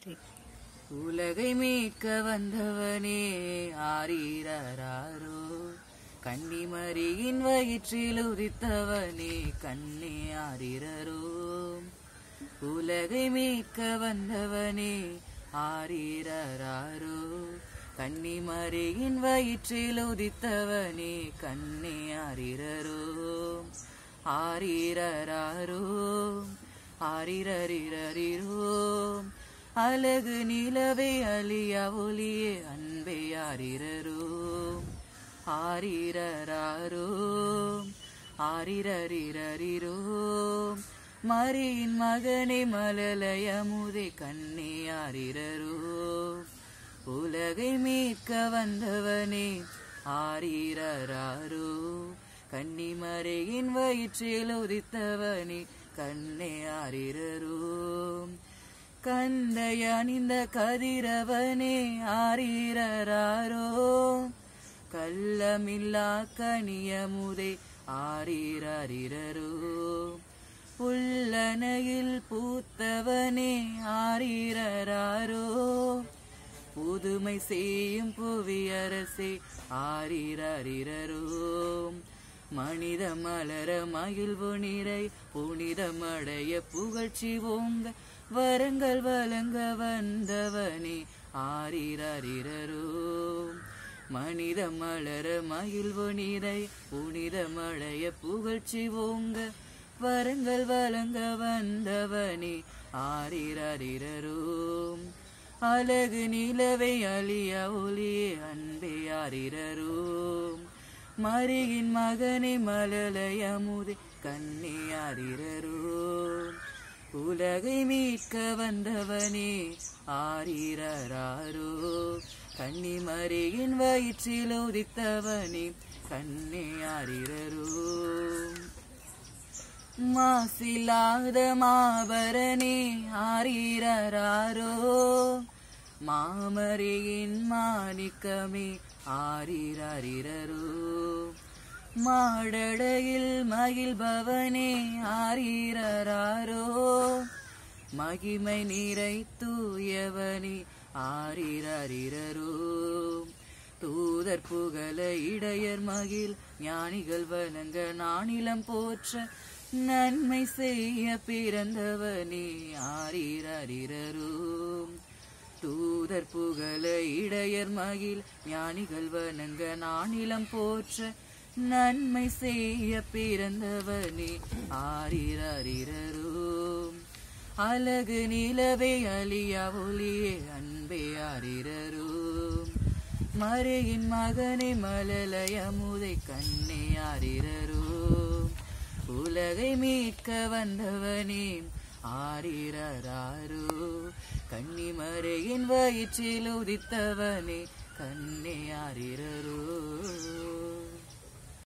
நன்றி. உலகை மீட்க வந்தவனே ஆரீரராரோ, கன்னிமரியின் வயிற்றில் உதித்தவனே கண்ணே ஆரீரரோ. உலகை மீட்க வந்தவனே ஆரீரராரோ, கன்னிமரியின் வயிற்றில் உதித்தவனே கண்ணே ஆரீரரோ. ஆரீரராரோ ஆரீரரிரரிரோ, அழகு நிலவே அழியா ஒளியே அன்பே ஆரீரரோ. ஆரீரராரோ ஆரீரரிரரிரோ, மரியின் மகனே மழலையமுதே கண்ணே ஆரீரரோ. உலகை மீட்க வந்தவனே ஆரீரராரோ, கன்னிமரியின் வயிற்றில் உதித்தவனே கண்ணே ஆரீரரோ. கந்தை அணிந்த கதிரவனே ஆரீரராரோ, கள்ளமில்லா கனியமுதே ஆரீரரிரரோ. உள்ளனையில் பூத்தவனே ஆரீரராரோ, புதுமை செய்யும் புவியரசே ஆரீரரிரரோ. மனித மலர மகிழ்வு நிறை புனிதமடைய புகழ்ச்சி ஓங்க, வரங்கள் வழங்க வந்தவனே ஆரீரரிரரோ. மனித மலர மகிழ்வு நிறை புனிதமடைய புகழ்ச்சி ஓங்க, வரங்கள் வழங்க வந்தவனே ஆரீரரிரரோ. அழகு நிலவை அழியா ஒளியே அன்பே ஆரீரரோ. மரியின் மகனே மழலையமுதே கண்ணே ஆரீரரோ. உலகை மீட்க வந்தவனே ஆரீரராரோ, கன்னிமரியின் வயிற்றில் உதித்தவனே கண்ணே ஆரீரரோ. மாசில்லாத மாபரனே ஆரீரராரோ, மாமரியின் மாணிக்கமே ஆரீரரிரரோ. மாடடையில் மகிழ்பவனே ஆரீரராரோ, மகிமை நிறை தூயவனே ஆரீரரிரரோ. தூதர் புகழ இடையர் மகிழ் ஞானிகள் வணங்க நானிலம் போற்ற, நன்மை செய்ய பிறந்தவனே ஆரீரரிரரோ. தூதர் புகழ இடையர் மகிழ் ஞானிகள் வணங்க நானிலம் போற்ற, நன்மை செய்ய பிறந்தவனே ஆரீரரிரரோ. அழகு நிலவே அழியா ஒளியே அன்பே ஆரீரரோ. மரியின் மகனே மழலையமுதே கண்ணே ஆரீரரோ. உலகை மீட்க வந்தவனே ஆரீரராரோ, கன்னிமரியின் வயிற்றில் உதித்தவனே கண்ணே ஆரீரரோ.